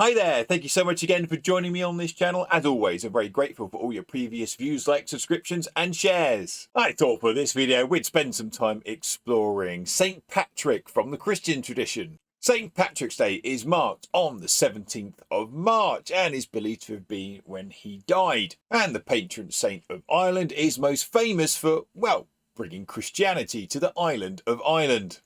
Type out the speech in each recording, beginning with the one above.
Hi there, thank you so much again for joining me on this channel. As always, I'm very grateful for all your previous views, likes, subscriptions and shares. I thought for this video we'd spend some time exploring St. Patrick from the Christian tradition. St. Patrick's Day is marked on the 17th of March and is believed to have been when he died. And the patron saint of Ireland is most famous for, well, bringing Christianity to the island of Ireland.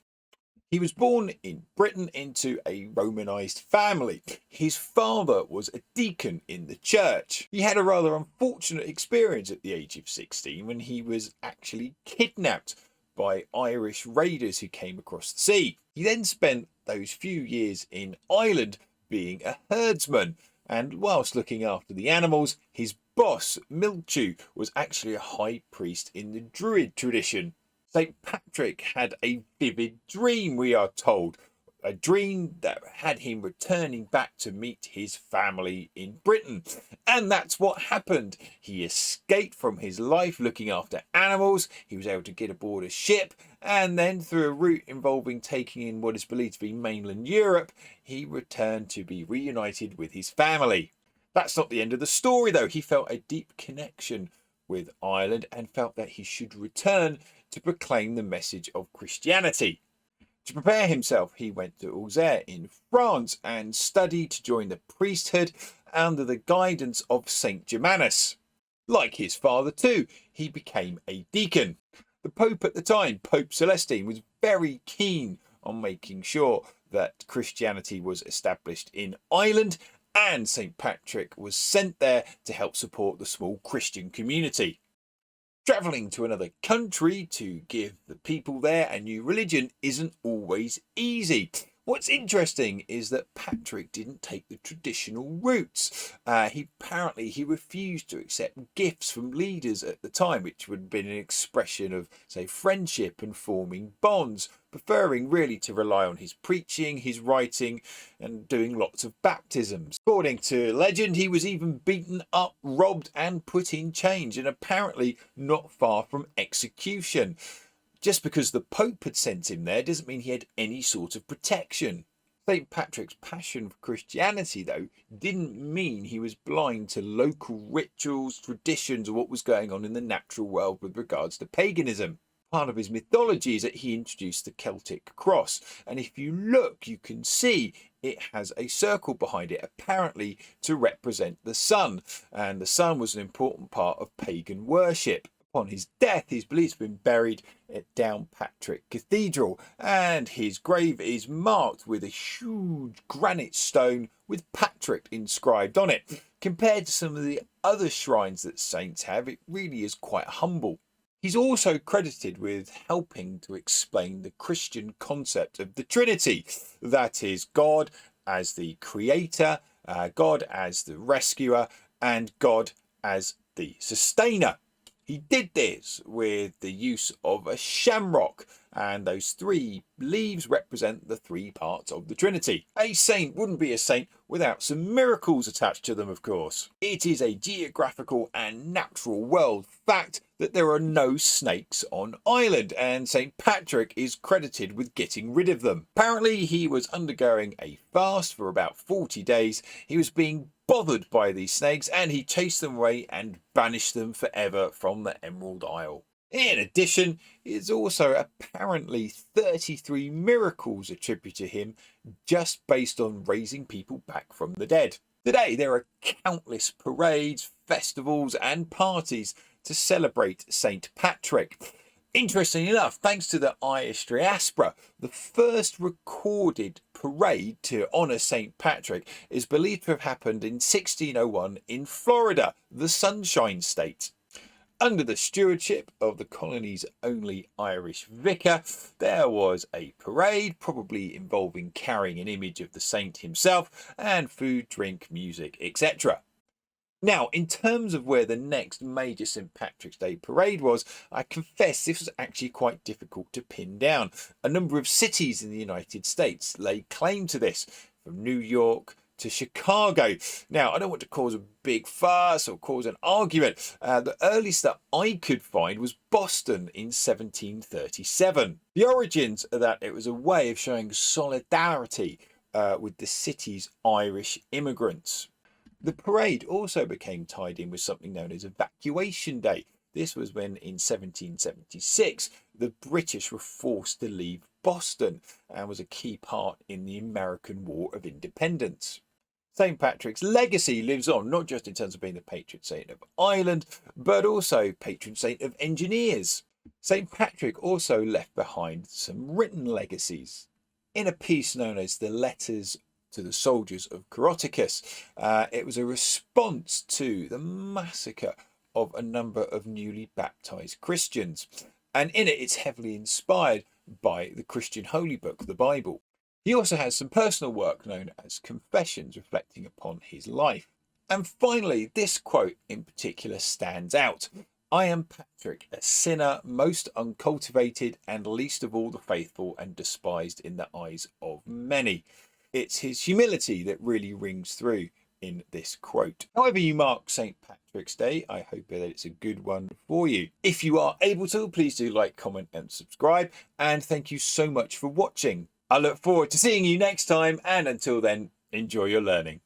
He was born in Britain into a Romanised family. His father was a deacon in the church. He had a rather unfortunate experience at the age of 16 when he was actually kidnapped by Irish raiders who came across the sea. He then spent those few years in Ireland being a herdsman, and whilst looking after the animals, his boss, Milchew, was actually a high priest in the Druid tradition. St. Patrick had a vivid dream, we are told. A dream that had him returning back to meet his family in Britain. And that's what happened. He escaped from his life looking after animals. He was able to get aboard a ship. And then through a route involving taking in what is believed to be mainland Europe, he returned to be reunited with his family. That's not the end of the story, though. He felt a deep connection with Ireland and felt that he should return to proclaim the message of Christianity. To prepare himself, he went to Auxerre in France and studied to join the priesthood under the guidance of Saint Germanus. Like his father too, he became a deacon. The Pope at the time, Pope Celestine, was very keen on making sure that Christianity was established in Ireland, and St. Patrick was sent there to help support the small Christian community. Travelling to another country to give the people there a new religion isn't always easy. What's interesting is that Patrick didn't take the traditional routes. He refused to accept gifts from leaders at the time, which would have been an expression of, say, friendship and forming bonds, preferring really to rely on his preaching, his writing, and doing lots of baptisms. According to legend, he was even beaten up, robbed, and put in chains, and apparently not far from execution. Just because the Pope had sent him there doesn't mean he had any sort of protection. St. Patrick's passion for Christianity, though, didn't mean he was blind to local rituals, traditions, or what was going on in the natural world with regards to paganism. Part of his mythology is that he introduced the Celtic Cross, and if you look, you can see it has a circle behind it, apparently to represent the sun, and the sun was an important part of pagan worship. Upon his death, he's believed to have been buried at Downpatrick Cathedral, and his grave is marked with a huge granite stone with Patrick inscribed on it. Compared to some of the other shrines that saints have, it really is quite humble. He's also credited with helping to explain the Christian concept of the Trinity. That is, God as the creator, God as the rescuer, and God as the sustainer. He did this with the use of a shamrock, and those three leaves represent the three parts of the Trinity. A saint wouldn't be a saint without some miracles attached to them, of course. It is a geographical and natural world fact that there are no snakes on Ireland, and St. Patrick is credited with getting rid of them. Apparently, he was undergoing a fast for about 40 days. He was being bothered by these snakes, and he chased them away and banished them forever from the Emerald Isle. In addition, there's also apparently 33 miracles attributed to him just based on raising people back from the dead. Today, there are countless parades, festivals, and parties to celebrate St. Patrick. Interestingly enough, thanks to the Irish diaspora, the first recorded parade to honour St. Patrick is believed to have happened in 1601 in Florida, the Sunshine State. Under the stewardship of the colony's only Irish vicar, there was a parade, probably involving carrying an image of the saint himself, and food, drink, music, etc. Now, in terms of where the next major St. Patrick's Day parade was, I confess this was actually quite difficult to pin down. A number of cities in the United States laid claim to this, from New York to Chicago. Now, I don't want to cause a big fuss or cause an argument. The earliest that I could find was Boston in 1737. The origins are that it was a way of showing solidarity with the city's Irish immigrants. The parade also became tied in with something known as Evacuation Day. This was when, in 1776, the British were forced to leave Boston and was a key part in the American War of Independence. St. Patrick's legacy lives on, not just in terms of being the patron saint of Ireland, but also patron saint of engineers. St. Patrick also left behind some written legacies. In a piece known as the Letters to the Soldiers of Coroticus, it was a response to the massacre of a number of newly baptized Christians. And in it, it's heavily inspired by the Christian holy book, the Bible. He also has some personal work known as Confessions, reflecting upon his life. And finally, this quote in particular stands out. I am Patrick, a sinner, most uncultivated, and least of all the faithful, and despised in the eyes of many. It's his humility that really rings through in this quote. However you mark St. Patrick's Day, I hope that it's a good one for you. If you are able to, please do like, comment and subscribe. And thank you so much for watching. I look forward to seeing you next time, and until then, enjoy your learning.